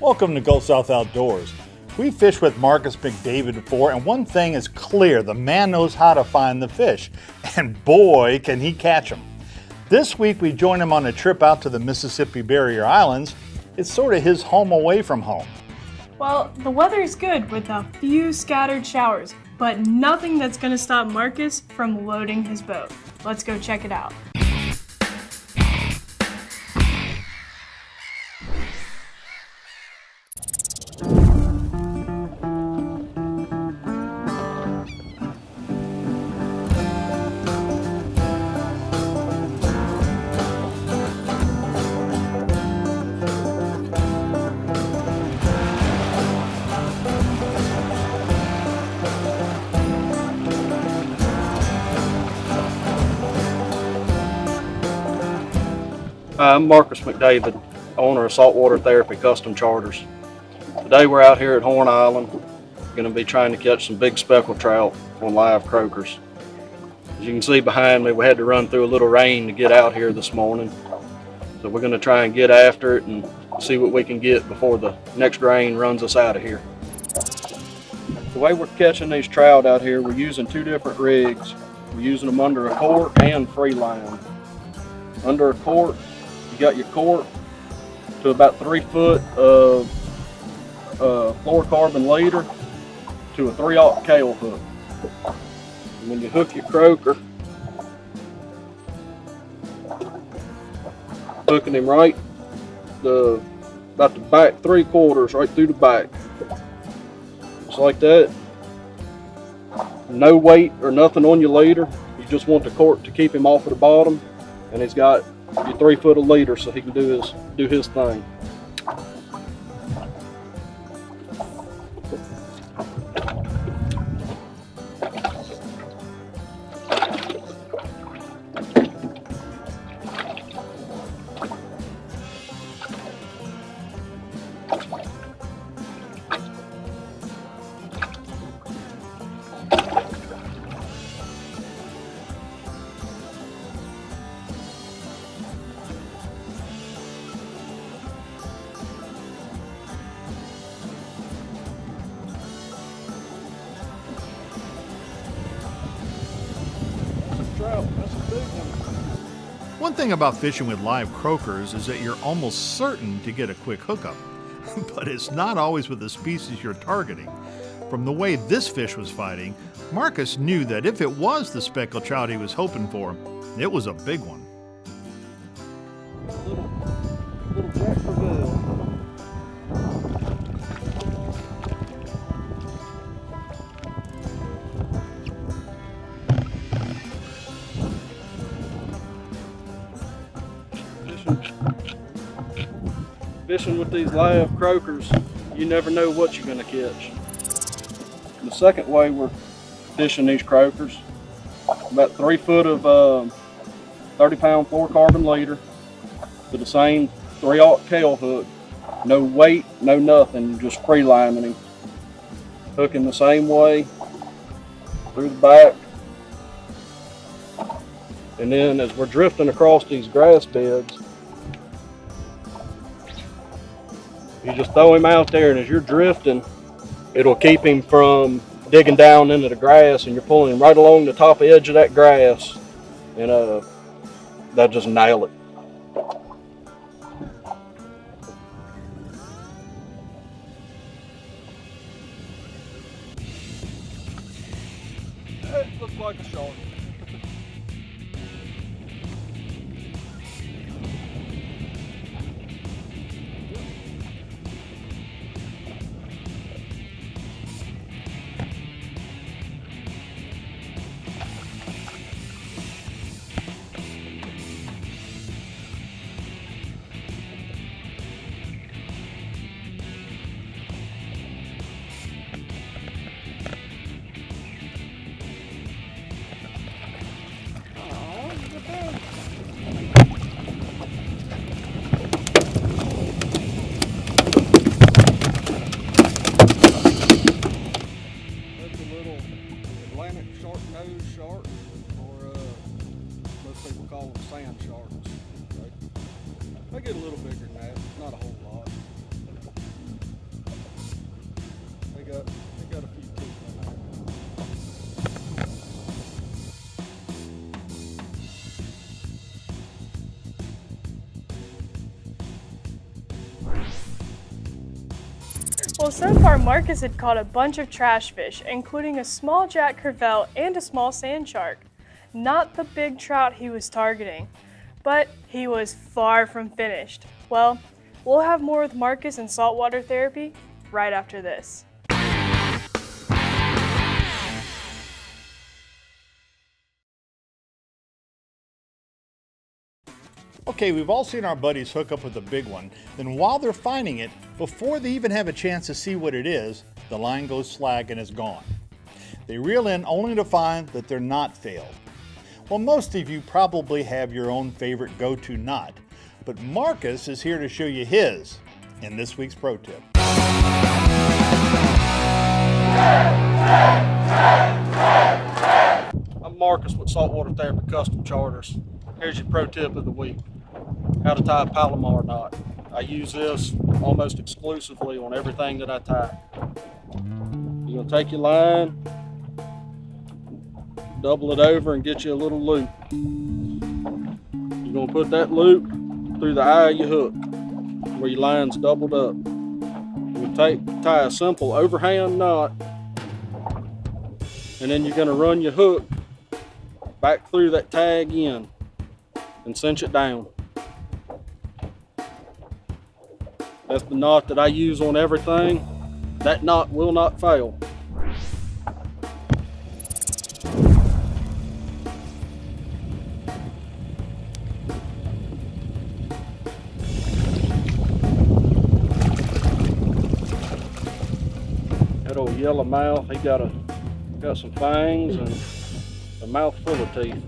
Welcome to Gulf South Outdoors. We fished with Marcus McDavid before, and one thing is clear: the man knows how to find the fish, and boy can he catch them. This week we join him on a trip out to the Mississippi Barrier Islands. It's sort of his home away from home. Well, the weather is good with a few scattered showers, but nothing that's going to stop Marcus from loading his boat. Let's go check it out. I'm Marcus McDavid, owner of Saltwater Therapy Custom Charters. Today we're out here at Horn Island. We're going to be trying to catch some big speckled trout on live croakers. As you can see behind me, we had to run through a little rain to get out here this morning. So we're going to try and get after it and see what we can get before the next rain runs us out of here. The way we're catching these trout out here, we're using two different rigs. We're using them under a court and free line. Under a court, you got your court to about 3 foot of fluorocarbon leader to a 3/0 tail hook. And when you hook your croaker, hooking him right about the back 3/4, right through the back, just like that. No weight or nothing on your leader. You just want the court to keep him off of the bottom, and he's got your 3 foot of leader so he can do his thing. That's a big one. One thing about fishing with live croakers is that you're almost certain to get a quick hookup, but it's not always with the species you're targeting. From the way this fish was fighting, Marcus knew that if it was the speckled trout he was hoping for, it was a big one. Little jack prevail. Fishing with these live croakers, you never know what you're going to catch. The second way we're fishing these croakers, about 3 foot of 30-pound fluorocarbon leader to the same 3/0 tail hook. No weight, no nothing, just free lining him. Hooking the same way through the back. And then as we're drifting across these grass beds, you just throw him out there, and as you're drifting, it'll keep him from digging down into the grass, and you're pulling him right along the top edge of that grass, and they'll just nail it. That looks like a shark. Well, so far Marcus had caught a bunch of trash fish, including a small jack crevalle and a small sand shark. Not the big trout he was targeting, but he was far from finished. Well, we'll have more with Marcus and saltwater therapy right after this. Okay, we've all seen our buddies hook up with a big one. Then while they're finding it, before they even have a chance to see what it is, the line goes slack and is gone. They reel in only to find that they're not failed. Well, most of you probably have your own favorite go-to knot, but Marcus is here to show you his in this week's Pro Tip. I'm Marcus with Saltwater Therapy Custom Charters. Here's your pro tip of the week. How to tie a Palomar knot. I use this almost exclusively on everything that I tie. You're going to take your line, double it over and get you a little loop. You're going to put that loop through the eye of your hook where your line's doubled up. You're going to tie a simple overhand knot, and then you're going to run your hook back through that tag in and cinch it down. That's the knot that I use on everything. That knot will not fail. That old yellow mouth, he got some fangs and a mouth full of teeth.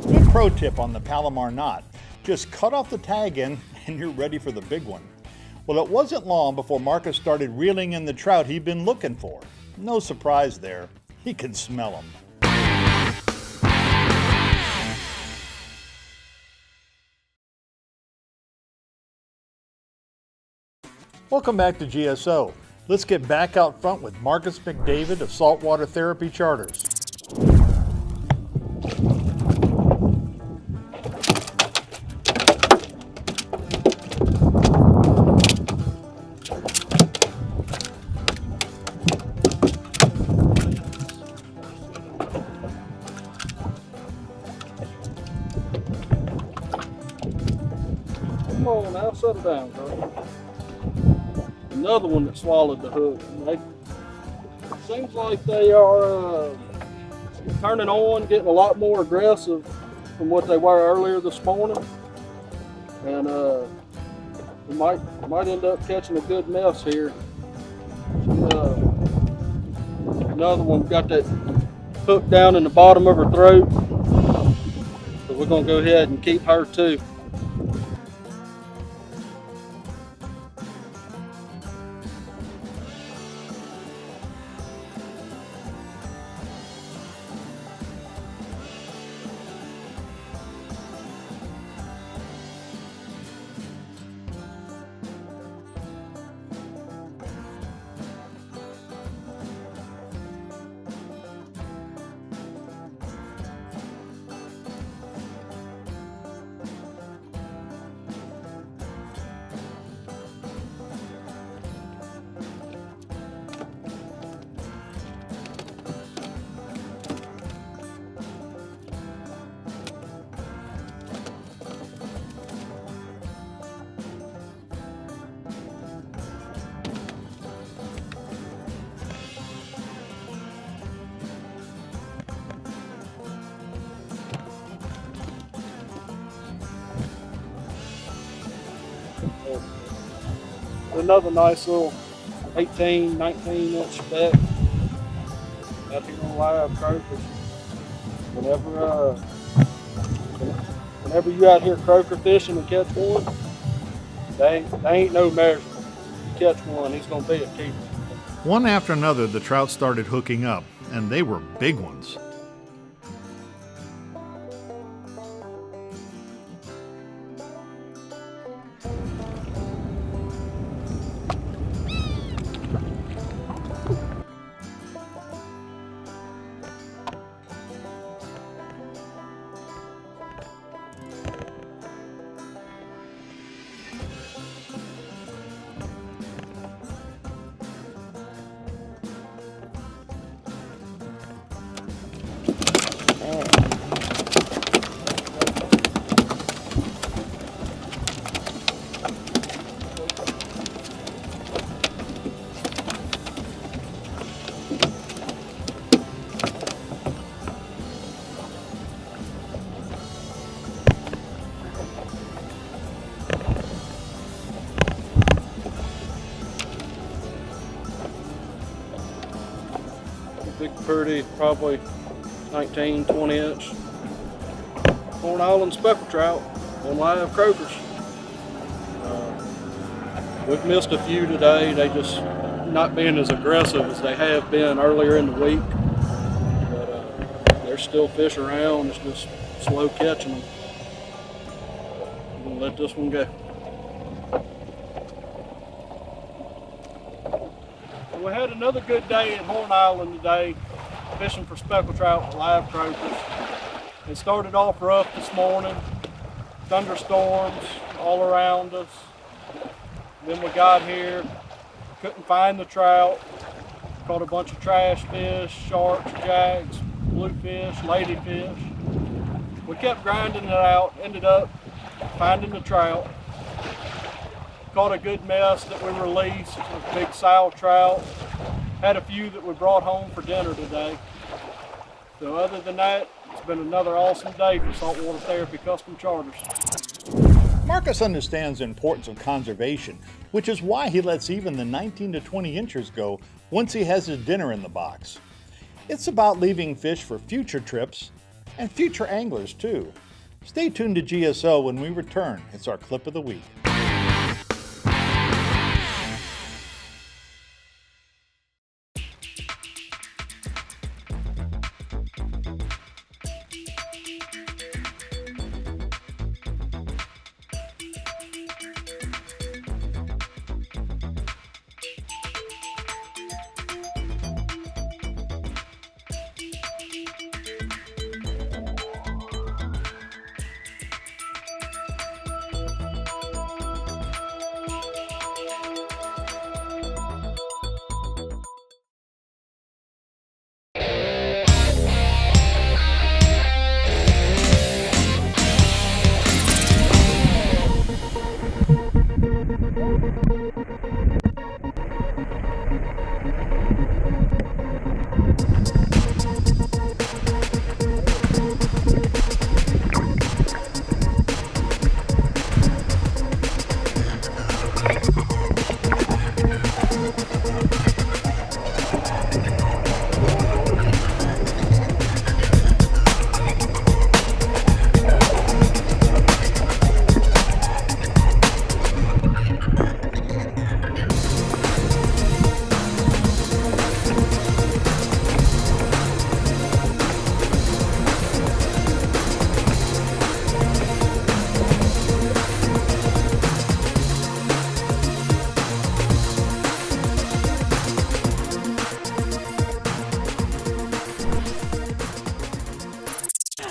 Good pro tip on the Palomar knot. Just cut off the tag end and you're ready for the big one. Well, it wasn't long before Marcus started reeling in the trout he'd been looking for. No surprise there, he can smell them. Welcome back to GSO. Let's get back out front with Marcus McDavid of Saltwater Therapy Charters. Come on now, settle down, bro. Another one that swallowed the hook. It seems like they are turning on, getting a lot more aggressive from what they were earlier this morning, and we might end up catching a good mess here. Another one got that hook down in the bottom of her throat, so we're gonna go ahead and keep her too. Another nice little 18, 19 inch speck out here on live croakers. Whenever you out here croaker fishing and catch one, they ain't no measure. You catch one, he's gonna be a keeper. One after another, the trout started hooking up, and they were big ones. pretty, probably 19, 20 inch Horn Island speckled trout on live croakers. We've missed a few today. They just not being as aggressive as they have been earlier in the week. But there's still fish around. It's just slow catching them. I'm gonna let this one go. We had another good day at Horn Island today, fishing for speckled trout with live croakers. It started off rough this morning, thunderstorms all around us. Then we got here, couldn't find the trout, caught a bunch of trash fish, sharks, jacks, bluefish, ladyfish. We kept grinding it out, ended up finding the trout. Caught a good mess that we released, a big sow trout. Had a few that we brought home for dinner today. So other than that, it's been another awesome day for Saltwater Therapy Custom Charters. Marcus understands the importance of conservation, which is why he lets even the 19 to 20 inchers go once he has his dinner in the box. It's about leaving fish for future trips and future anglers too. Stay tuned to GSO when we return. It's our clip of the week.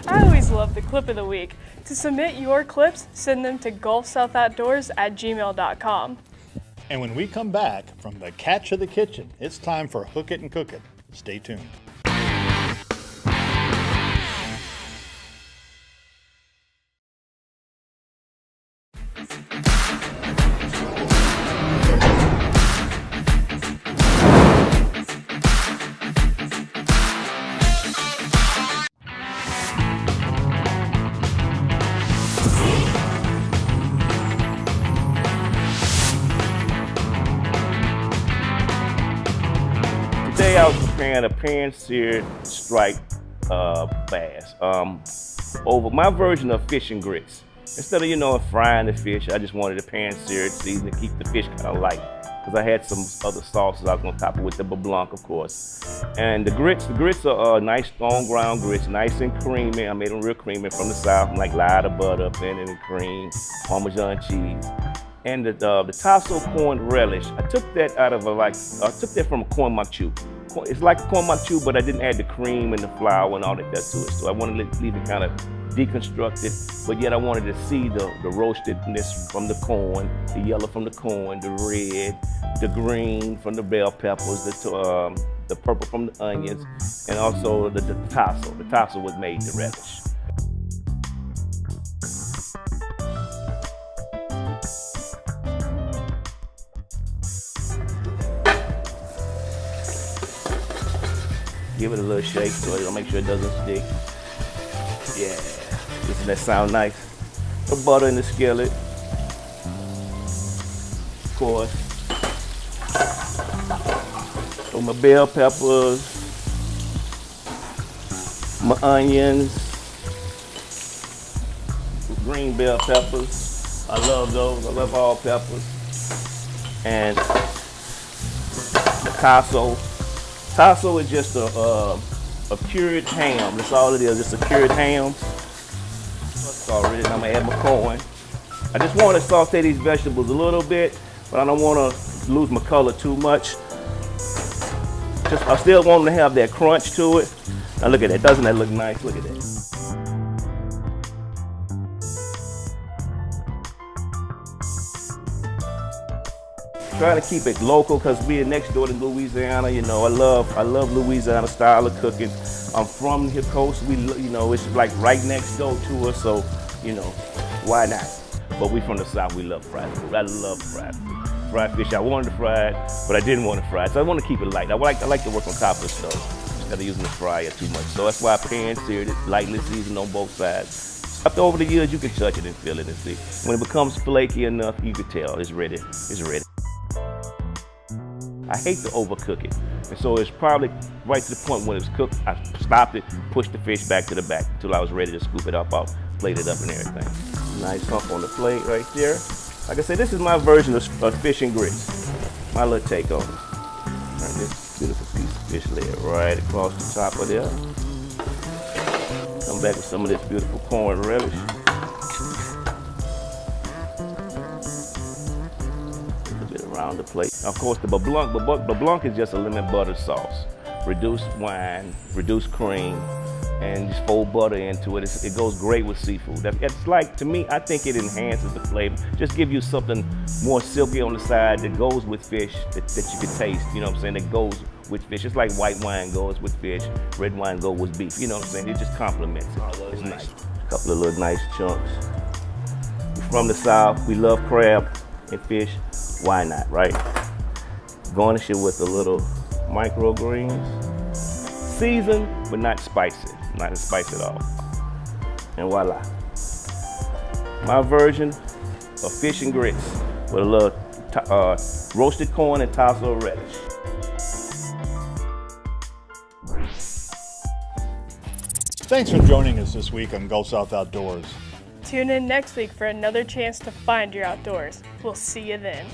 I always love the clip of the week. To submit your clips, send them to gulfsouthoutdoors@gmail.com. And when we come back from the catch of the kitchen, it's time for Hook It and Cook It. Stay tuned. Today I was preparing a pan-seared striped bass. Over my version of fish and grits. Instead of, frying the fish, I just wanted a pan-seared season to keep the fish kind of light. Because I had some other sauces I was going to top it with, the blanc, of course. And the grits are nice, strong ground grits, nice and creamy. I made them real creamy from the south, like lard of butter up in it and cream, Parmesan cheese. And the tasso corn relish, I took that out of I took that from a corn mac chew. It's like a corn mac chew, but I didn't add the cream and the flour and all that to it. So I wanted to leave it kind of deconstructed, but yet I wanted to see the roastedness from the corn, the yellow from the corn, the red, the green from the bell peppers, the purple from the onions, and also the tasso. The tasso was made the relish. Give it a little shake so it'll make sure it doesn't stick. Yeah, doesn't that sound nice? The butter in the skillet, of course. So my bell peppers, my onions, green bell peppers. I love those. I love all peppers. And tasso. Tasso is just a cured ham. That's all it is. Just a cured ham. Already, I'm gonna add my corn. I just want to saute these vegetables a little bit, but I don't want to lose my color too much. I still want them to have that crunch to it. Now look at that. Doesn't that look nice? Look at that. Trying to keep it local because we're next door to Louisiana. You know, I love Louisiana style of cooking. I'm from the coast. It's like right next door to us, so why not? But we from the South. We love fried food. I love fried food. Fried fish. I wanted to fry it, but I didn't want to fry it, so I want to keep it light. I like to work on top of the stove instead of using the fryer too much. So that's why I pan-seared it, lightly seasoned on both sides. After over the years, you can touch it and feel it and see. When it becomes flaky enough, you can tell it's ready. It's ready. I hate to overcook it. And so it's probably right to the point when it was cooked, I stopped it, pushed the fish back to the back until I was ready to scoop it up, out, plate it up and everything. Nice hump on the plate right there. Like I said, this is my version of fish and grits. My little take on it. Turn this beautiful piece of fish layer right across the top of there. Come back with some of this beautiful corn relish. Around the plate. Of course, the blanc is just a lemon butter sauce. Reduced wine, reduced cream, and just fold butter into it. It goes great with seafood. It's like, to me, I think it enhances the flavor. Just give you something more silky on the side that goes with fish that you can taste, you know what I'm saying, that goes with fish. It's like white wine goes with fish, red wine goes with beef, you know what I'm saying? It just complements it. It's nice. A couple of little nice chunks. We're from the South, we love crab and fish. Why not, right? Garnish it with a little microgreens. Seasoned, but not spicy. Not spicy at all. And voila. My version of fish and grits with a little roasted corn and tasso relish. Thanks for joining us this week on Gulf South Outdoors. Tune in next week for another chance to find your outdoors. We'll see you then.